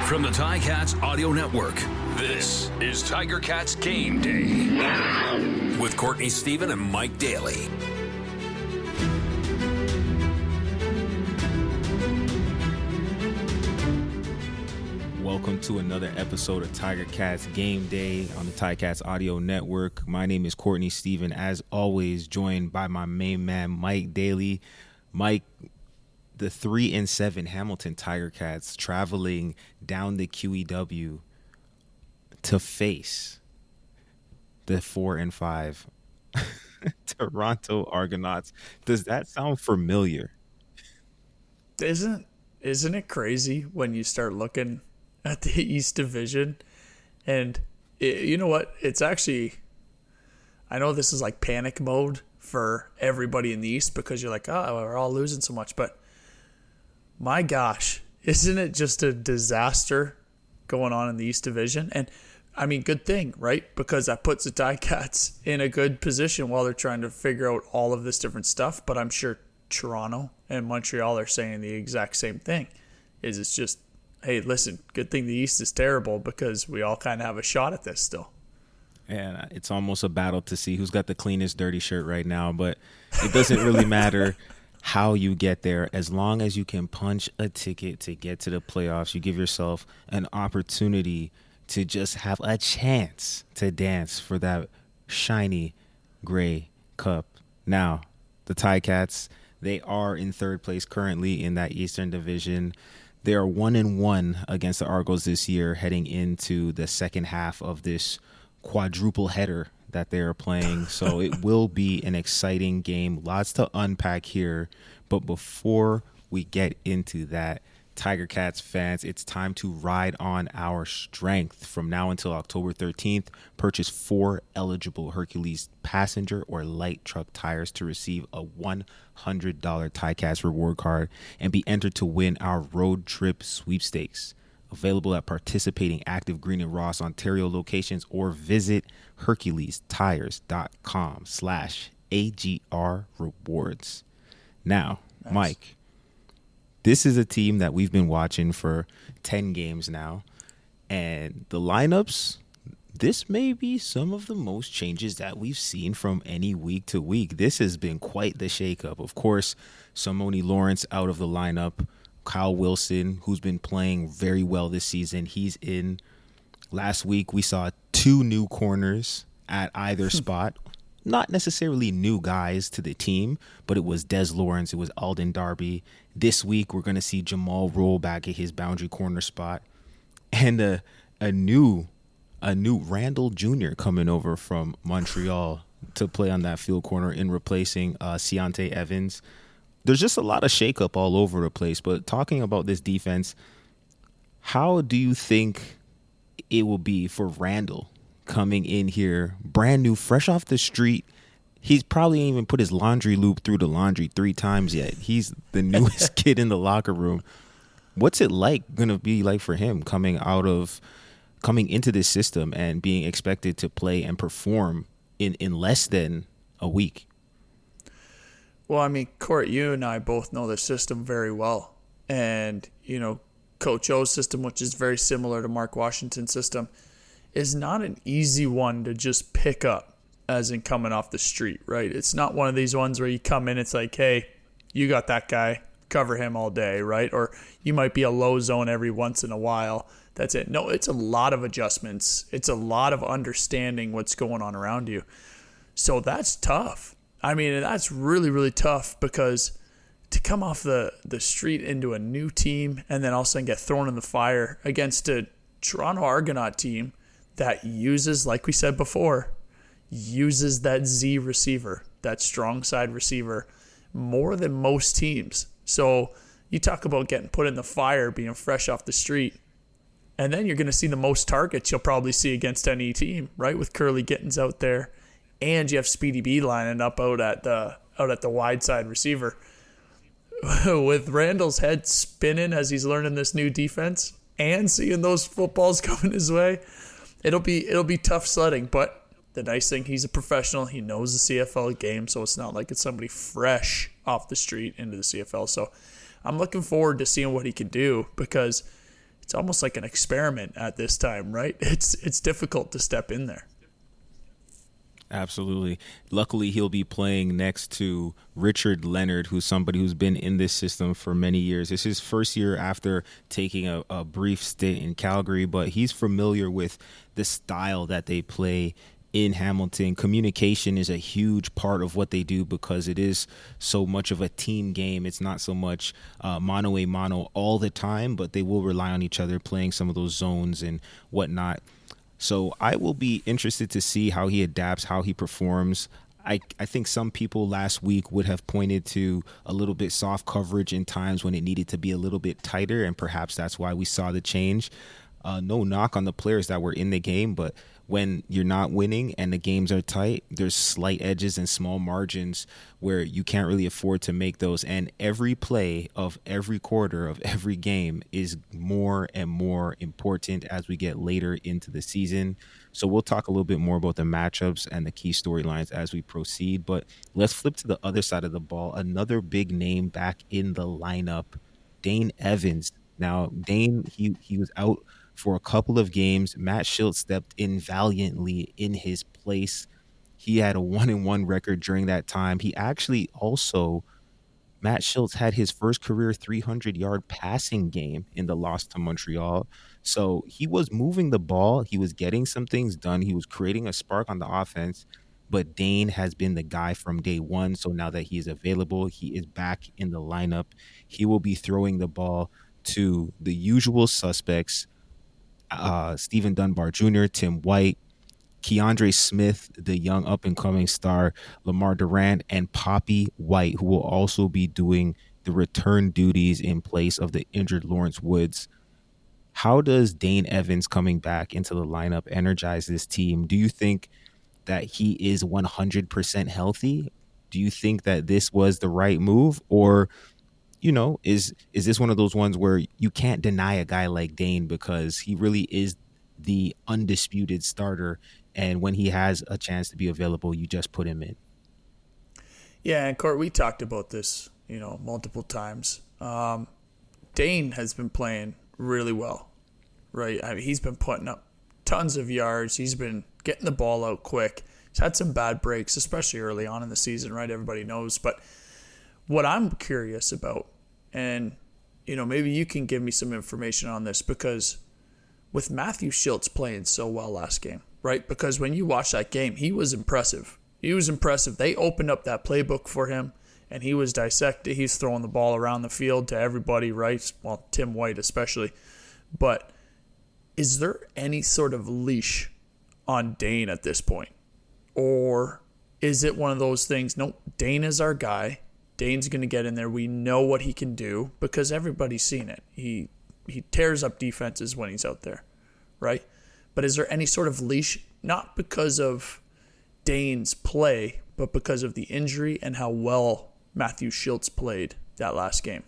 From the Ticats Audio Network, this is Tiger Cats Game Day with Courtney Stephen and Mike Daly. Welcome to another episode of Tiger Cats Game Day on the Ticats Audio Network. My name is Courtney Stephen, as always, joined by my main man, Mike Daly. Mike, the 3-7 Hamilton Tiger Cats traveling down the QEW to face the 4-5 Toronto Argonauts. Does that sound familiar? Isn't it crazy when you start looking at the East Division? And you know what? It's actually, I know this is like panic mode for everybody in the East because you're like, oh, we're all losing so much. But my gosh, isn't it just a disaster going on in the East Division? And I mean, good thing, right? Because that puts the Ticats in a good position while they're trying to figure out all of this different stuff. But I'm sure Toronto and Montreal are saying the exact same thing. It's just, hey, listen, good thing the East is terrible because we all kind of have a shot at this still. And it's almost a battle to see who's got the cleanest dirty shirt right now. But it doesn't really matter how you get there. As long as you can punch a ticket to get to the playoffs, you give yourself an opportunity to just have a chance to dance for that shiny gray cup. Now, the Ticats, they are in third place currently in that Eastern Division. They are 1-1 against the Argos this year, heading into the second half of this quadruple header that they are playing. So it will be an exciting game. Lots to unpack here. But before we get into that, Tiger Cats fans, it's time to ride on our strength. From now until October 13th, purchase 4 eligible Hercules passenger or light truck tires to receive a $100 Ticats reward card and be entered to win our road trip sweepstakes. Available at participating Active Green and Ross Ontario locations or visit HerculesTires.com/AGR rewards. Now, nice. Mike, this is a team that we've been watching for 10 games now, and the lineups, this may be some of the most changes that we've seen from any week to week. This has been quite the shakeup. Of course, Simone Lawrence out of the lineup. Kyle Wilson, who's been playing very well this season, he's in. Last week, we saw 2 new corners at either spot. Not necessarily new guys to the team, but it was Des Lawrence, it was Alden Darby. This week, we're going to see Jamal roll back at his boundary corner spot. And a new Randall Jr. coming over from Montreal to play on that field corner in replacing Ciante Evans. There's just a lot of shakeup all over the place. But talking about this defense, how do you think it will be for Randall coming in here, brand new, fresh off the street? He's probably ain't even put his laundry loop through the laundry 3 times yet. He's the newest kid in the locker room. What's it gonna be like for him coming into this system and being expected to play and perform in less than a week? Well, I mean, Court, you and I both know the system very well. And, you know, Coach O's system, which is very similar to Mark Washington's system, is not an easy one to just pick up as in coming off the street, right? It's not one of these ones where you come in, it's like, hey, you got that guy, cover him all day, right? Or you might be a low zone every once in a while. That's it. No, it's a lot of adjustments. It's a lot of understanding what's going on around you. So that's tough. I mean, that's really, really tough because to come off the street into a new team and then all of a sudden get thrown in the fire against a Toronto Argonaut team that uses, like we said before, uses that Z receiver, that strong side receiver, more than most teams. So you talk about getting put in the fire, being fresh off the street, and then you're going to see the most targets you'll probably see against any team, right? With Curly Gittins out there, and you have Speedy B lining up out at the wide side receiver. With Randall's head spinning as he's learning this new defense and seeing those footballs coming his way, it'll be tough sledding. But the nice thing, he's a professional. He knows the CFL game, so it's not like it's somebody fresh off the street into the CFL. So I'm looking forward to seeing what he can do because it's almost like an experiment at this time, right? It's difficult to step in there. Absolutely. Luckily, he'll be playing next to Richard Leonard, who's somebody who's been in this system for many years. It's his first year after taking a brief stint in Calgary, but he's familiar with the style that they play in Hamilton. Communication is a huge part of what they do because it is so much of a team game. It's not so much mano a mano all the time, but they will rely on each other playing some of those zones and whatnot. So I will be interested to see how he adapts, how he performs. I think some people last week would have pointed to a little bit soft coverage in times when it needed to be a little bit tighter, and perhaps that's why we saw the change. No knock on the players that were in the game, but when you're not winning and the games are tight, there's slight edges and small margins where you can't really afford to make those. And every play of every quarter of every game is more and more important as we get later into the season. So we'll talk a little bit more about the matchups and the key storylines as we proceed. But let's flip to the other side of the ball. Another big name back in the lineup, Dane Evans. Now, Dane, he was out for a couple of games. Matt Shildt stepped in valiantly in his place. He had a 1-1 record during that time. He actually also, Matt Shildt had his first career 300-yard passing game in the loss to Montreal. So he was moving the ball. He was getting some things done. He was creating a spark on the offense. But Dane has been the guy from day one. So now that he is available, he is back in the lineup. He will be throwing the ball to the usual suspects, Stephen Dunbar Jr., Tim White, Keandre Smith, the young up-and-coming star, Lamar Durant, and Poppy White, who will also be doing the return duties in place of the injured Lawrence Woods. How does Dane Evans coming back into the lineup energize this team? Do you think that he is 100% healthy? Do you think that this was the right move? Or is this one of those ones where you can't deny a guy like Dane because he really is the undisputed starter, and when he has a chance to be available, you just put him in? Yeah, and Court, we talked about this, multiple times. Dane has been playing really well, right? I mean, he's been putting up tons of yards. He's been getting the ball out quick. He's had some bad breaks, especially early on in the season, right? Everybody knows. But what I'm curious about, and maybe you can give me some information on this, because with Matthew Shildt playing so well last game, right? Because when you watch that game, he was impressive. They opened up that playbook for him, and he was dissected. He's throwing the ball around the field to everybody, right? Well, Tim White especially. But is there any sort of leash on Dane at this point? Or is it one of those things, nope, Dane is our guy. Dane's going to get in there. We know what he can do because everybody's seen it. He tears up defenses when he's out there, right? But is there any sort of leash, not because of Dane's play, but because of the injury and how well Matthew Shildt played that last game?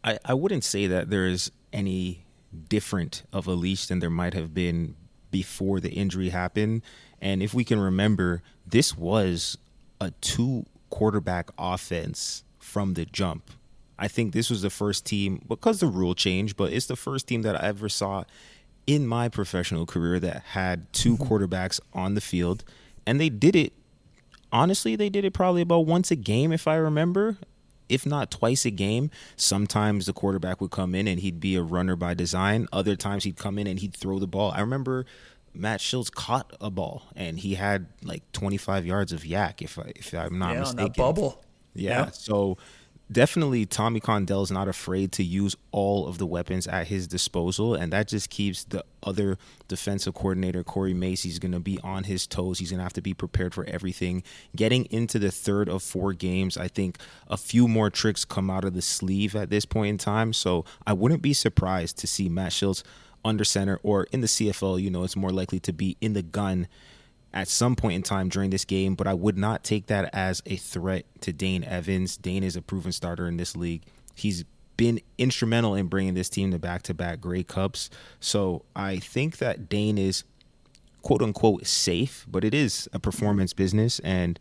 I wouldn't say that there is any different of a leash than there might have been before the injury happened. And if we can remember, this was a 2-quarterback offense from the jump. I think this was the first team, because the rule changed, but it's the first team that I ever saw in my professional career that had 2 quarterbacks on the field. And they did it, honestly, they did it probably about once a game, if I remember, if not twice a game. Sometimes the quarterback would come in and he'd be a runner by design. Other times he'd come in and he'd throw the ball. I remember Matt Shildt caught a ball and he had like 25 yards of yak, if I'm not mistaken. On that bubble. Yeah. So definitely Tommy Condell's not afraid to use all of the weapons at his disposal, and that just keeps the other defensive coordinator, Corey Macy's, going to be on his toes. He's going to have to be prepared for everything. Getting into the third of 4 games, I think a few more tricks come out of the sleeve at this point in time. So I wouldn't be surprised to see Matt Shildt under center, or in the CFL, it's more likely to be in the gun at some point in time during this game, but I would not take that as a threat to Dane Evans. Dane is a proven starter in this league. He's been instrumental in bringing this team to back-to-back Grey Cups. So I think that Dane is quote-unquote safe, but it is a performance business, and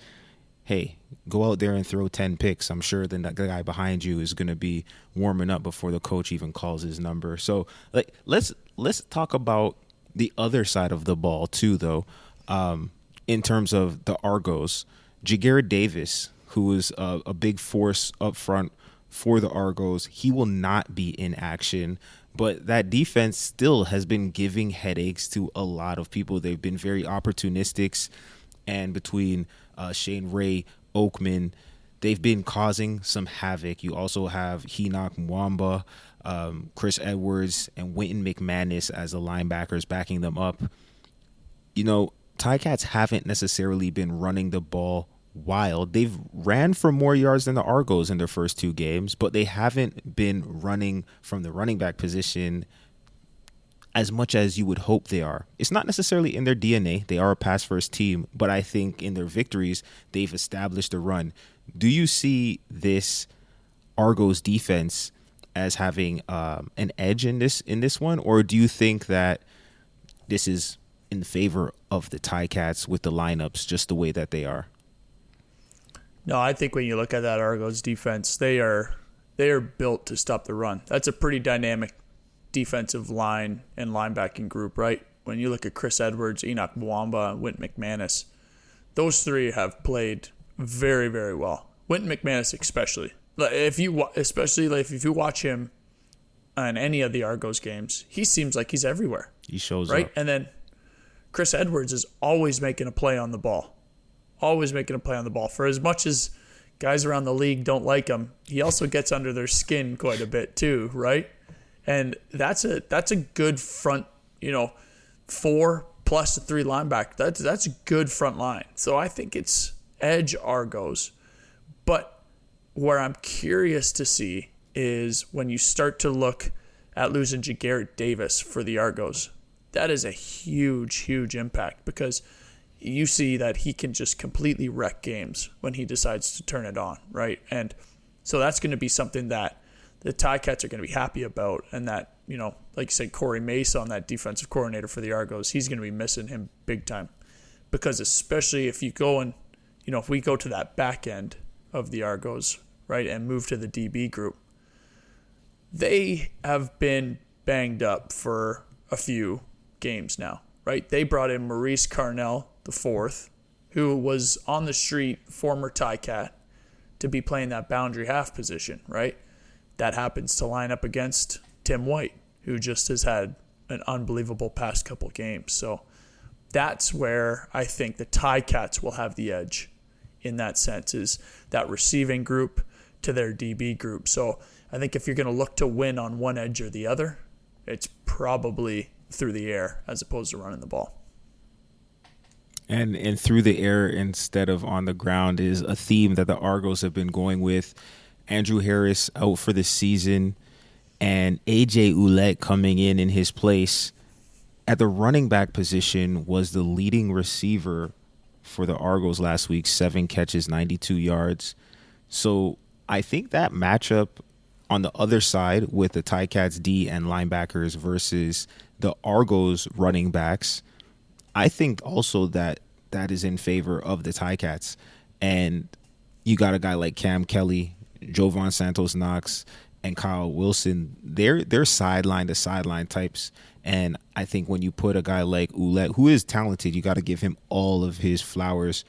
hey, go out there and throw 10 picks. I'm sure then that guy behind you is going to be warming up before the coach even calls his number. So like let's talk about the other side of the ball too, though. In terms of the Argos, Jagarrett Davis, who is a big force up front for the Argos, he will not be in action. But that defense still has been giving headaches to a lot of people. They've been very opportunistic, and between Shane Ray, Oakman, they've been causing some havoc. You also have Henoc Mwamba, Chris Edwards, and Wynton McManus as the linebackers backing them up. You know, Ticats haven't necessarily been running the ball wild. They've ran for more yards than the Argos in their first 2 games, but they haven't been running from the running back position as much as you would hope they are. It's not necessarily in their DNA. They are a pass-first team, but I think in their victories, they've established a run. Do you see this Argos defense as having an edge in this one, or do you think that this is in favor of the Ticats with the lineups just the way that they are? No, I think when you look at that Argos defense, they are built to stop the run. That's a pretty dynamic defensive line and linebacking group, right? When you look at Chris Edwards, Henoc Mwamba, and Wynton McManus, those 3 have played very, very well. Wynton McManus especially. If you watch him on any of the Argos games, he seems like he's everywhere. He shows right? up. And then Chris Edwards is always making a play on the ball. Always making a play on the ball. For as much as guys around the league don't like him, he also gets under their skin quite a bit too, right? And that's a good front, 4 plus 3 linebacker. That's a good front line. So I think it's edge Argos. But where I'm curious to see is when you start to look at losing Jagarrett Davis for the Argos. That is a huge, huge impact because you see that he can just completely wreck games when he decides to turn it on, right? And so that's going to be something that the Ticats are going to be happy about, and that, like you said, Corey Mason, that defensive coordinator for the Argos, he's going to be missing him big time. Because especially if you go and, if we go to that back end of the Argos, right, and move to the DB group, they have been banged up for a few games now, right? They brought in Maurice Carnell the 4th, who was on the street, former Ticat, to be playing that boundary half position, right? That happens to line up against Tim White, who just has had an unbelievable past couple games. So that's where I think the Ticats will have the edge in that sense, is that receiving group to their DB group. So I think if you're going to look to win on one edge or the other, it's probably through the air as opposed to running the ball. And through the air instead of on the ground is a theme that the Argos have been going with. Andrew Harris out for the season and AJ Ouellette coming in his place. At the running back position was the leading receiver for the Argos last week, 7 catches, 92 yards. So I think that matchup on the other side with the Ticats D and linebackers versus the Argos running backs, I think also that is in favor of the Ticats. And you got a guy like Cam Kelly, Jovan Santos Knox, and Kyle Wilson. They're sideline to sideline types. And I think when you put a guy like Ouellette, who is talented, you got to give him all of his flowers.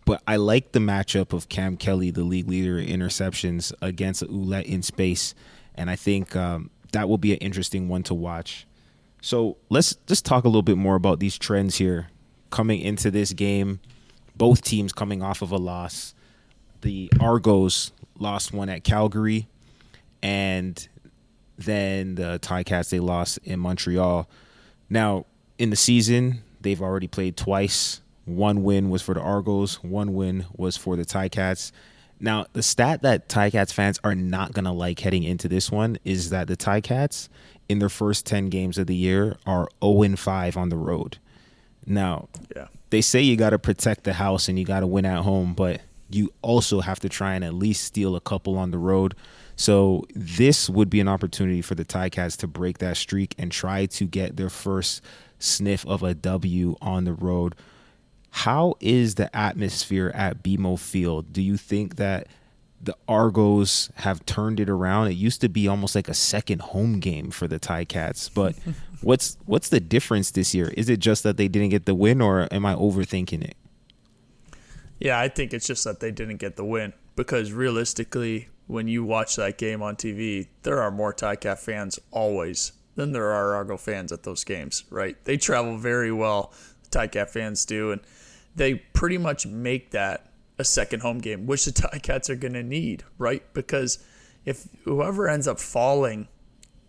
But I like the matchup of Cam Kelly, the league leader in interceptions, against Ouellette in space. And I think that will be an interesting one to watch. So let's just talk a little bit more about these trends here coming into this game. Both teams coming off of a loss. The Argos lost one at Calgary, and then the Ticats, they lost in Montreal. Now, in the season, they've already played twice. 1 win was for the Argos. 1 win was for the Ticats. Now, the stat that Ticats fans are not going to like heading into this one is that the Ticats, in their first 10 games of the year, are 0-5 on the road. Now, They say you got to protect the house and you got to win at home, but you also have to try and at least steal a couple on the road. So this would be an opportunity for the Ticats to break that streak and try to get their first sniff of a W on the road. How is the atmosphere at BMO Field? Do you think that the Argos have turned it around? It used to be almost like a second home game for the Ticats, but what's the difference this year? Is it just that they didn't get the win, or am I overthinking it? Yeah, I think it's just that they didn't get the win because realistically, when you watch that game on TV, there are more Ticat fans always than there are Argo fans at those games, right? They travel very well, the Ticat fans do, and they pretty much make that a second home game, which the Ticats are going to need, right? Because if whoever ends up getting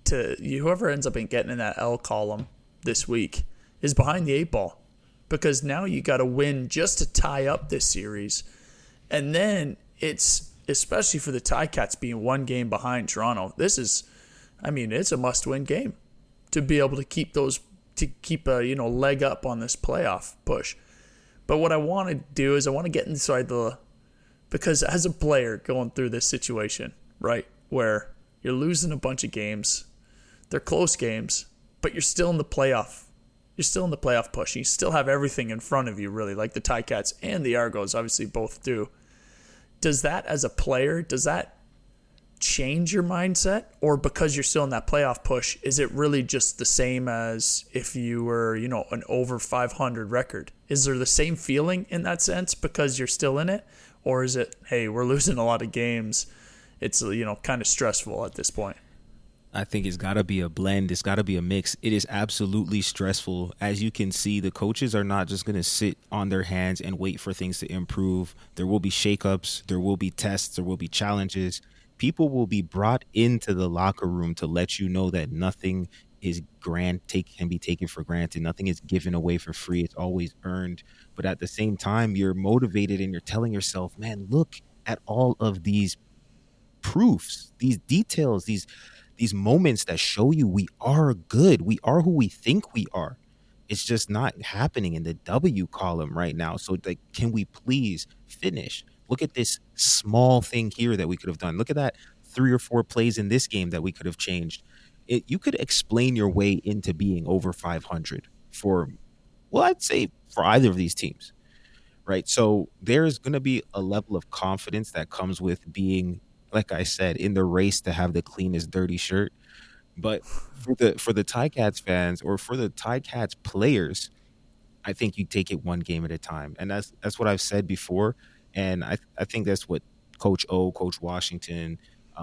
in that L column this week is behind the 8 ball, because now you got to win just to tie up this series. And then it's, especially for the Ticats being 1 game behind Toronto, it's a must-win game to be able to keep a leg up on this playoff push. But what I want to do is I want to get inside because as a player going through this situation, right, where you're losing a bunch of games, they're close games, but you're still in the playoff. You're still in the playoff push. You still have everything in front of you, really, like the Ticats and the Argos obviously both do. Does that, as a player, change your mindset? Or because you're still in that playoff push, is it really just the same as if you were, an over 500 record? Is there the same feeling in that sense because you're still in it? Or is it, hey, we're losing a lot of games, it's, kind of stressful at this point? I think it's got to be a blend. It's got to be a mix. It is absolutely stressful. As you can see, the coaches are not just going to sit on their hands and wait for things to improve. There will be shakeups. There will be tests. There will be challenges. People will be brought into the locker room to let you know that nothing is can be taken for granted. Nothing is given away for free. It's always earned. But at the same time, you're motivated and you're telling yourself, man, look at all of these proofs, these details, these moments that show you we are good. We are who we think we are. It's just not happening in the W column right now. So, like, can we please finish? Look at this small thing here that we could have done. Look at that 3 or 4 plays in this game that we could have changed. You could explain your way into being over 500 I'd say for either of these teams, right? So there's going to be a level of confidence that comes with being, like I said, in the race to have the cleanest dirty shirt. But for the Ticats fans or for the Ticats players, I think you take it one game at a time. And that's what I've said before. And I think that's what Coach O, Coach Washington,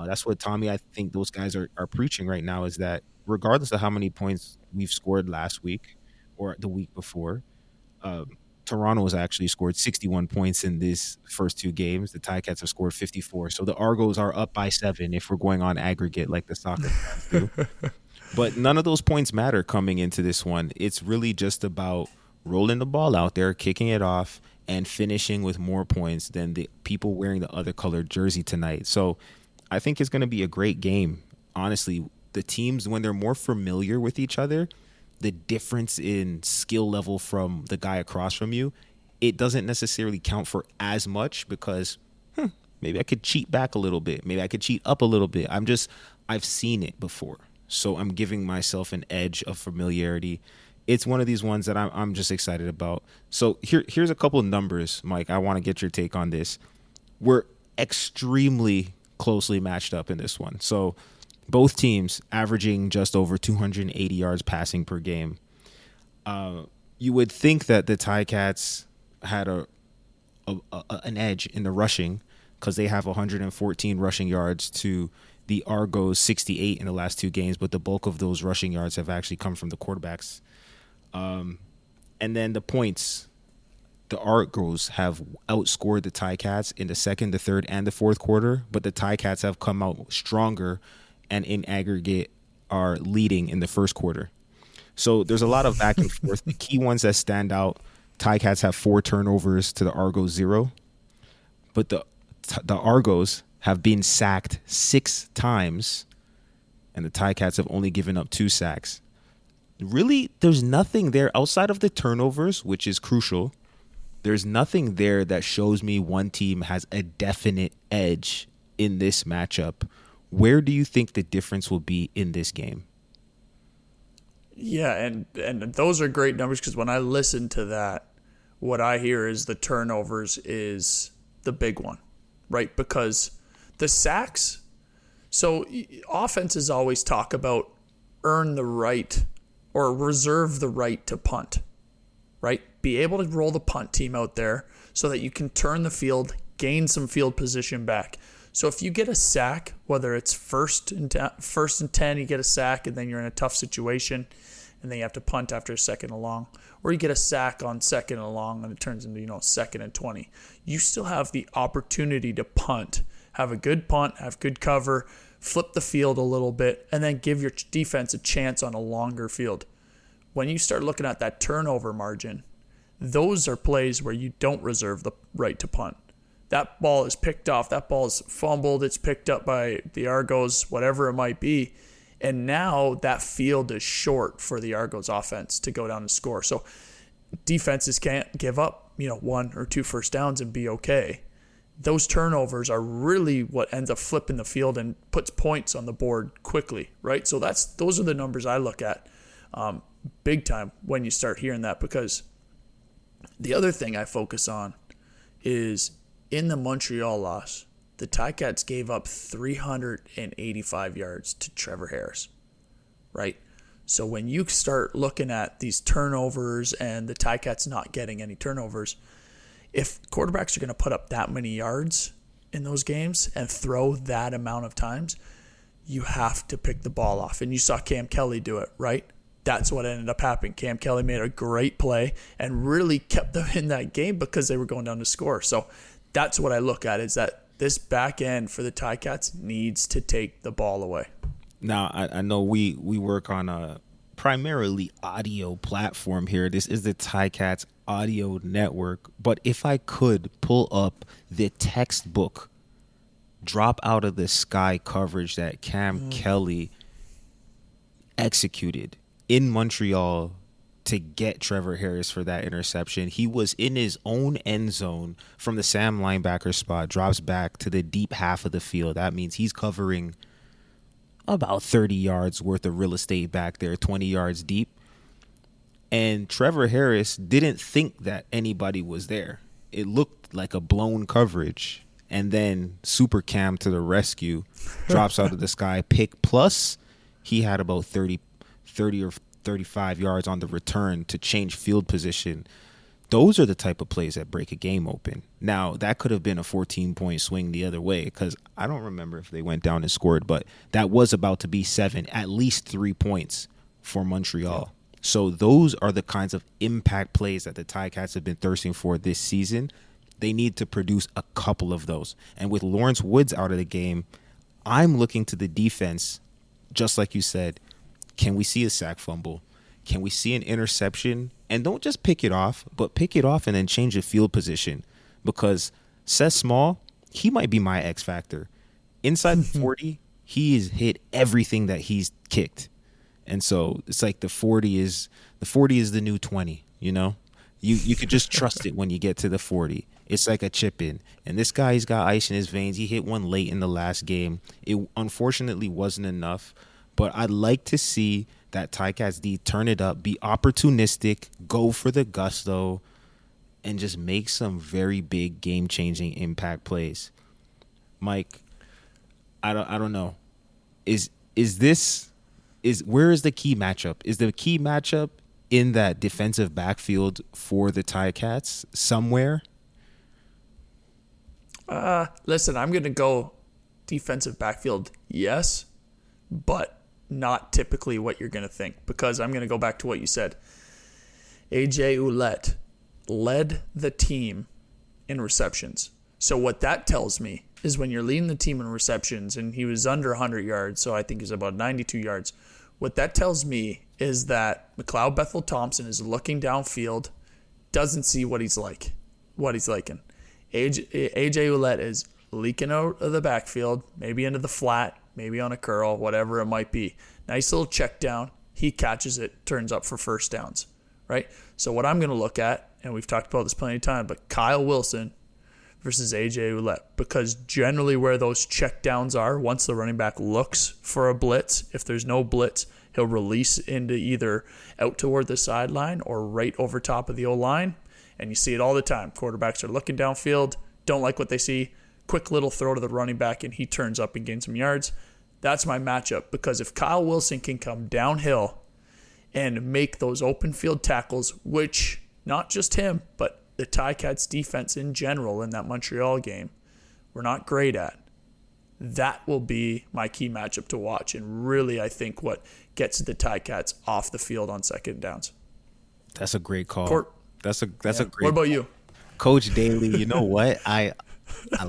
that's what Tommy, I think those guys are preaching right now, is that regardless of how many points we've scored last week or the week before, Toronto has actually scored 61 points in these first 2 games. The Ticats have scored 54. So the Argos are up by 7 if we're going on aggregate like the soccer fans do. But none of those points matter coming into this one. It's really just about rolling the ball out there, kicking it off, and finishing with more points than the people wearing the other colored jersey tonight. So I think it's going to be a great game. Honestly, the teams, when they're more familiar with each other, the difference in skill level from the guy across from you, it doesn't necessarily count for as much because maybe I could cheat back a little bit. Maybe I could cheat up a little bit. I've seen it before. So I'm giving myself an edge of familiarity. It's one of these ones that I'm just excited about. So here's a couple of numbers, Mike. I want to get your take on this. We're extremely closely matched up in this one. So both teams averaging just over 280 yards passing per game. You would think that the Ticats had an edge in the rushing because they have 114 rushing yards to the Argos 68 in the last 2 games, but the bulk of those rushing yards have actually come from the quarterbacks. And then the points, the Argos have outscored the Ticats in the second, the third, and the fourth quarter, but the Ticats have come out stronger and in aggregate are leading in the first quarter. So there's a lot of back and forth. The key ones that stand out, Ticats have 4 turnovers to the Argos 0, but the Argos have been sacked 6 times, and the Ticats have only given up 2 sacks. Really, there's nothing there outside of the turnovers, which is crucial. There's nothing there that shows me one team has a definite edge in this matchup. Where do you think the difference will be in this game? Yeah, and those are great numbers because when I listened to that, what I hear is the turnovers is the big one, right? Because the sacks, so offenses always talk about earn the right or reserve the right to punt, right? Be able to roll the punt team out there so that you can turn the field, gain some field position back. So if you get a sack, whether it's first and 10, you get a sack and then you're in a tough situation and then you have to punt after a second and long, or you get a sack on second and long and it turns into, second and 20. You still have the opportunity to punt, have a good punt, have good cover, flip the field a little bit, and then give your defense a chance on a longer field. When you start looking at that turnover margin, those are plays where you don't reserve the right to punt. That ball is picked off, that ball is fumbled, it's picked up by the Argos, whatever it might be, and now that field is short for the Argos offense to go down and score. So defenses can't give up, 1 or 2 first downs and be okay. Those turnovers are really what ends up flipping the field and puts points on the board quickly, right? So those are the numbers I look at big time when you start hearing that, because the other thing I focus on is in the Montreal loss, the Ticats gave up 385 yards to Trevor Harris, right? So when you start looking at these turnovers and the Ticats not getting any turnovers, if quarterbacks are going to put up that many yards in those games and throw that amount of times, you have to pick the ball off. And you saw Cam Kelly do it, right? That's what ended up happening. Cam Kelly made a great play and really kept them in that game because they were going down to score. So that's what I look at, is that this back end for the Ticats needs to take the ball away. Now, I know we work on a primarily audio platform here. This is the Ticats audio network. But if I could pull up the textbook drop out of the sky coverage that Cam Kelly executed in Montreal to get Trevor Harris for that interception. He was in his own end zone from the Sam linebacker spot, drops back to the deep half of the field. That means he's covering about 30 yards worth of real estate back there, 20 yards deep. And Trevor Harris didn't think that anybody was there. It looked like a blown coverage. And then Super Cam to the rescue, drops out of the sky, pick. Plus, he had about 30 or 35 yards on the return to change field position. Those are the type of plays that break a game open. Now, that could have been a 14-point swing the other way, because I don't remember if they went down and scored, but that was about to be 7, at least 3 points for Montreal. Yeah. So those are the kinds of impact plays that the Ticats have been thirsting for this season. They need to produce a couple of those. And with Lawrence Woods out of the game, I'm looking to the defense, just like you said. Can we see a sack fumble? Can we see an interception? And don't just pick it off, but pick it off and then change the field position. Because Seth Small, he might be my X factor. Inside the 40, he has hit everything that he's kicked. And so it's like the 40 is the new 20, You could just trust it when you get to the 40. It's like a chip in. And this guy, he's got ice in his veins. He hit one late in the last game. It unfortunately wasn't enough. But I'd like to see that Ticats D turn it up, be opportunistic, go for the gusto, and just make some very big game-changing impact plays. Mike, I don't know. Where is the key matchup? Is the key matchup in that defensive backfield for the Ticats somewhere? Listen, I'm going to go defensive backfield, yes, but not typically what you're going to think, because I'm going to go back to what you said. A.J. Ouellette led the team in receptions. So what that tells me is when you're leading the team in receptions, and he was under 100 yards, so I think he's about 92 yards, what that tells me is that McLeod Bethel-Thompson is looking downfield, doesn't see what he's liking. A.J. Ouellette is leaking out of the backfield, maybe into the flat, maybe on a curl, whatever it might be. Nice little check down. He catches it, turns up for first downs, right? So what I'm going to look at, and we've talked about this plenty of times, but Kyle Wilson versus A.J. Ouellette, because generally where those check downs are, once the running back looks for a blitz, if there's no blitz, he'll release into either out toward the sideline or right over top of the O-line, And you see it all the time. Quarterbacks are looking downfield, don't like what they see. Quick little throw to the running back, and he turns up and gains some yards. That's my matchup, because if Kyle Wilson can come downhill and make those open field tackles, which not just him, but the Ticats defense in general in that Montreal game, we're not great at, that will be my key matchup to watch, and really, I think, what gets the Ticats off the field on second downs. That's a great call. That's a great. What about you, Coach Daly? You know what? I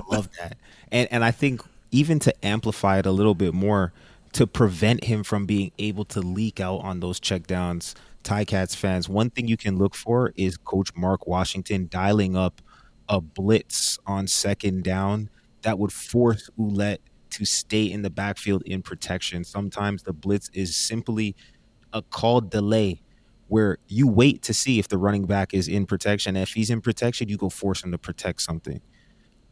love that, and I think even to amplify it a little bit more, to prevent him from being able to leak out on those checkdowns, Ticats fans, one thing you can look for is Coach Mark Washington dialing up a blitz on second down that would force Ouellette to stay in the backfield in protection. Sometimes the blitz is simply a called delay where you wait to see if the running back is in protection. If he's in protection, you go force him to protect something.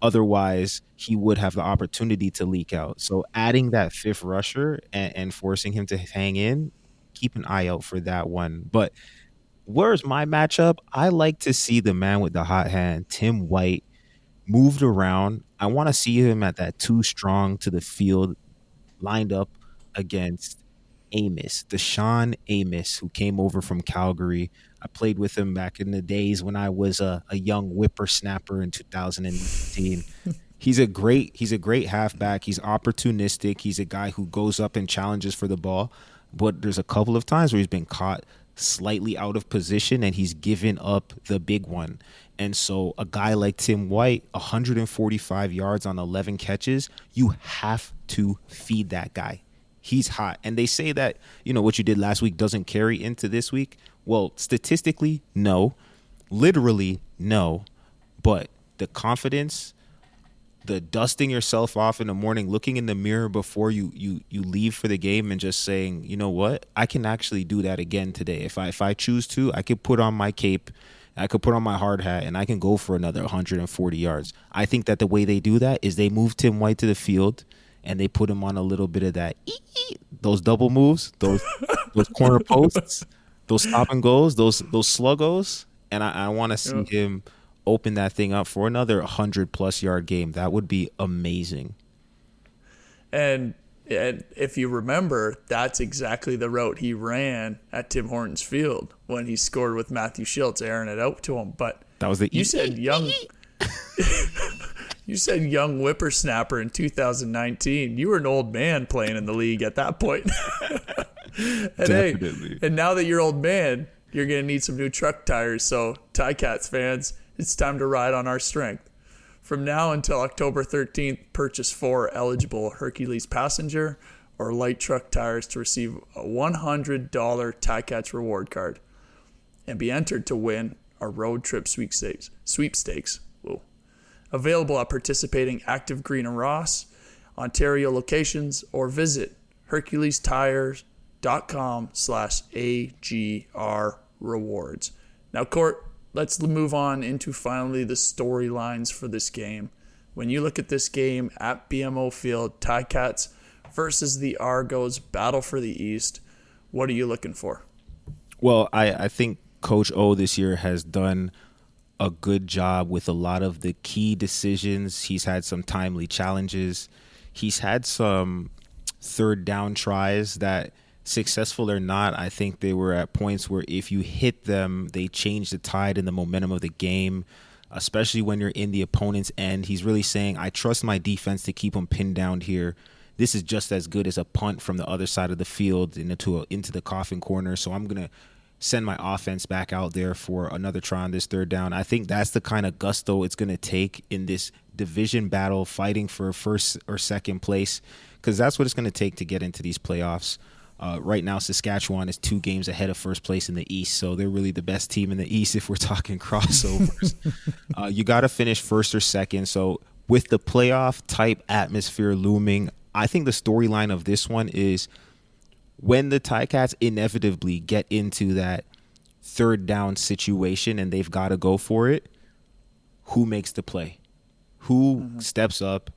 Otherwise, he would have the opportunity to leak out. So adding that fifth rusher and forcing him to hang in, keep an eye out for that one. But where's my matchup? I like to see the man with the hot hand, Tim White, moved around. I want to see him at that too strong to the field, lined up against Deshaun Amos, who came over from Calgary. I played with him back in the days when I was a young whippersnapper in 2018. He's a great halfback. He's opportunistic. He's a guy who goes up and challenges for the ball. But there's a couple of times where he's been caught slightly out of position and he's given up the big one. And so a guy like Tim White, 145 yards on 11 catches, you have to feed that guy. He's hot. And they say that, what you did last week doesn't carry into this week. Well, statistically, no. Literally, no. But the confidence, the dusting yourself off in the morning, looking in the mirror before you leave for the game and just saying, you know what, I can actually do that again today. If I choose to, I could put on my cape, I could put on my hard hat, and I can go for another 140 yards. I think that the way they do that is they move Tim White to the field and they put him on a little bit of that, those double moves, those corner posts, those stop and goes, those sluggos, and I want to see him open that thing up for another 100+ yard game. That would be amazing. And if you remember, that's exactly the route he ran at Tim Hortons Field when he scored with Matthew Schultz, airing it out to him. But that was the you said young. You said young whippersnapper in 2019. You were an old man playing in the league at that point. And definitely. And now that you're old man, you're going to need some new truck tires. So, Ticats fans, it's time to ride on our strength. From now until October 13th, purchase 4 eligible Hercules passenger or light truck tires to receive a $100 Ticats reward card and be entered to win a road trip sweepstakes. Whoa. Available at participating Active Green and Ross, Ontario locations, or visit HerculesTires.com/AGR rewards. Now, Court, let's move on into finally the storylines for this game. When you look at this game at BMO Field, Ticats versus the Argos, battle for the East, what are you looking for? Well, I think Coach O this year has done a good job with a lot of the key decisions. He's had some timely challenges. He's had some third down tries that, successful or not, I think they were at points where if you hit them, they change the tide and the momentum of the game, especially when you're in the opponent's end. He's really saying, I trust my defense to keep them pinned down here. This is just as good as a punt from the other side of the field into the coffin corner. So I'm going to send my offense back out there for another try on this third down. I think that's the kind of gusto it's going to take in this division battle, fighting for first or second place, because that's what it's going to take to get into these playoffs. Right now, Saskatchewan is 2 games ahead of first place in the East, so they're really the best team in the East if we're talking crossovers. You got to finish first or second. So with the playoff-type atmosphere looming, I think the storyline of this one is when the Ticats inevitably get into that third down situation and they've got to go for it, who makes the play? Who steps up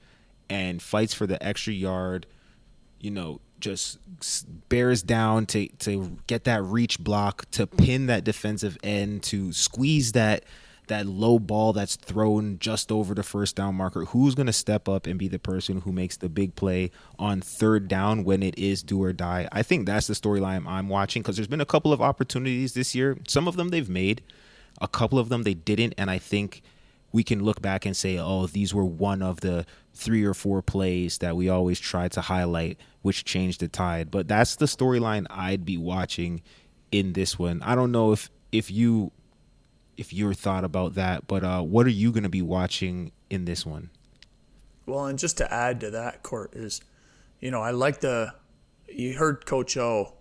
and fights for the extra yard, just bears down to get that reach block, to pin that defensive end, to squeeze that that low ball that's thrown just over the first down marker. Who's going to step up and be the person who makes the big play on third down when it is do or die? I think that's the storyline I'm watching, because there's been a couple of opportunities this year. Some of them they've made, a couple of them they didn't, and I think we can look back and say, oh, these were one of the 3 or 4 plays that we always try to highlight, which changed the tide. But that's the storyline I'd be watching in this one. I don't know if your thought about that, but what are you going to be watching in this one? Well, and just to add to that, Court, is, I like you heard Coach O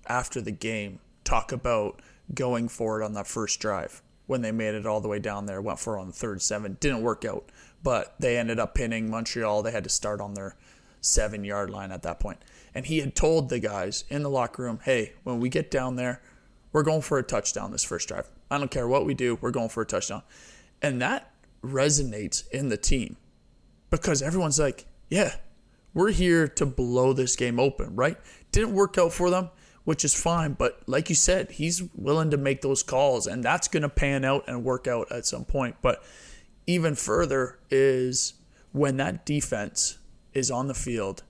after the game talk about going for it on that first drive when they made it all the way down there, went for it on the 3rd 7. Didn't work out, but they ended up pinning Montreal. They had to start on their 7-yard line at that point. And he had told the guys in the locker room, hey, when we get down there, we're going for a touchdown this first drive. I don't care what we do, we're going for a touchdown. And that resonates in the team because everyone's like, yeah, we're here to blow this game open, right? Didn't work out for them, which is fine. But like you said, he's willing to make those calls, and that's going to pan out and work out at some point. But even further is when that defense is on the field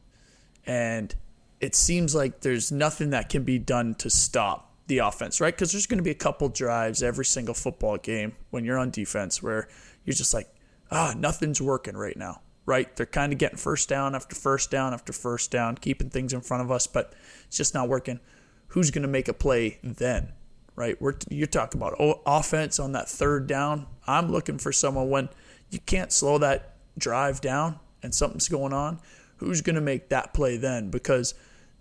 and it seems like there's nothing that can be done to stop the offense, right? Because there's going to be a couple drives every single football game when you're on defense where you're just like, nothing's working right now, right? They're kind of getting first down after first down after first down, keeping things in front of us, but it's just not working. Who's going to make a play then, right? You're talking about offense on that 3rd down. I'm looking for someone when you can't slow that drive down and something's going on. Who's going to make that play then? Because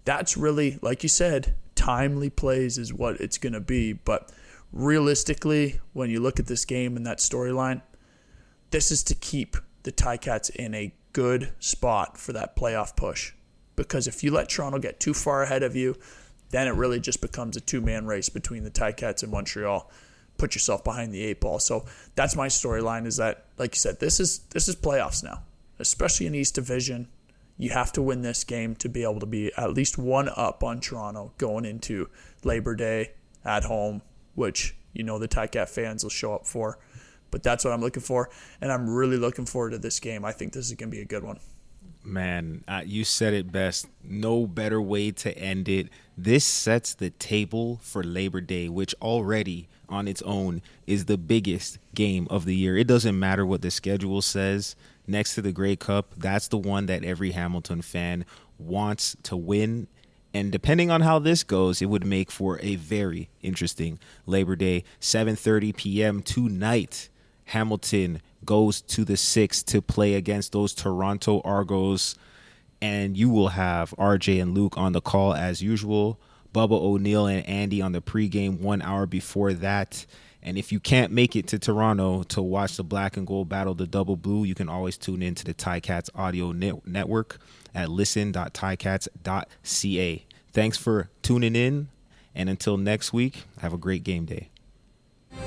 that's really, like you said, timely plays is what it's going to be. But realistically, when you look at this game and that storyline, this is to keep the Ticats in a good spot for that playoff push. Because if you let Toronto get too far ahead of you, then it really just becomes a 2-man race between the Ticats and Montreal. Put yourself behind the 8 ball. So that's my storyline, is that, like you said, this is playoffs now, especially in East Division. You have to win this game to be able to be at least 1 up on Toronto going into Labor Day at home, which the Ticat fans will show up for. But that's what I'm looking for, and I'm really looking forward to this game. I think this is going to be a good one. Man, you said it best. No better way to end it. This sets the table for Labor Day, which already on its own is the biggest game of the year. It doesn't matter what the schedule says. Next to the Grey Cup, that's the one that every Hamilton fan wants to win. And depending on how this goes, it would make for a very interesting Labor Day. 7:30 p.m. tonight, Hamilton goes to the 6 to play against those Toronto Argos. And you will have RJ and Luke on the call as usual. Bubba O'Neill and Andy on the pregame 1 hour before that. And if you can't make it to Toronto to watch the Black and Gold battle the Double Blue, you can always tune in to the Ticats audio network at listen.ticats.ca. Thanks for tuning in, and until next week, have a great game day.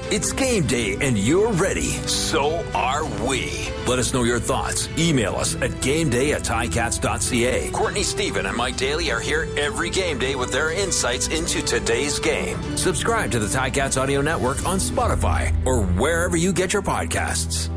It's game day and you're ready. So are we. Let us know your thoughts. Email us at gameday@ticats.ca. Courtney Stephen and Mike Daly are here every game day with their insights into today's game. Subscribe to the Ticats Audio Network on Spotify or wherever you get your podcasts.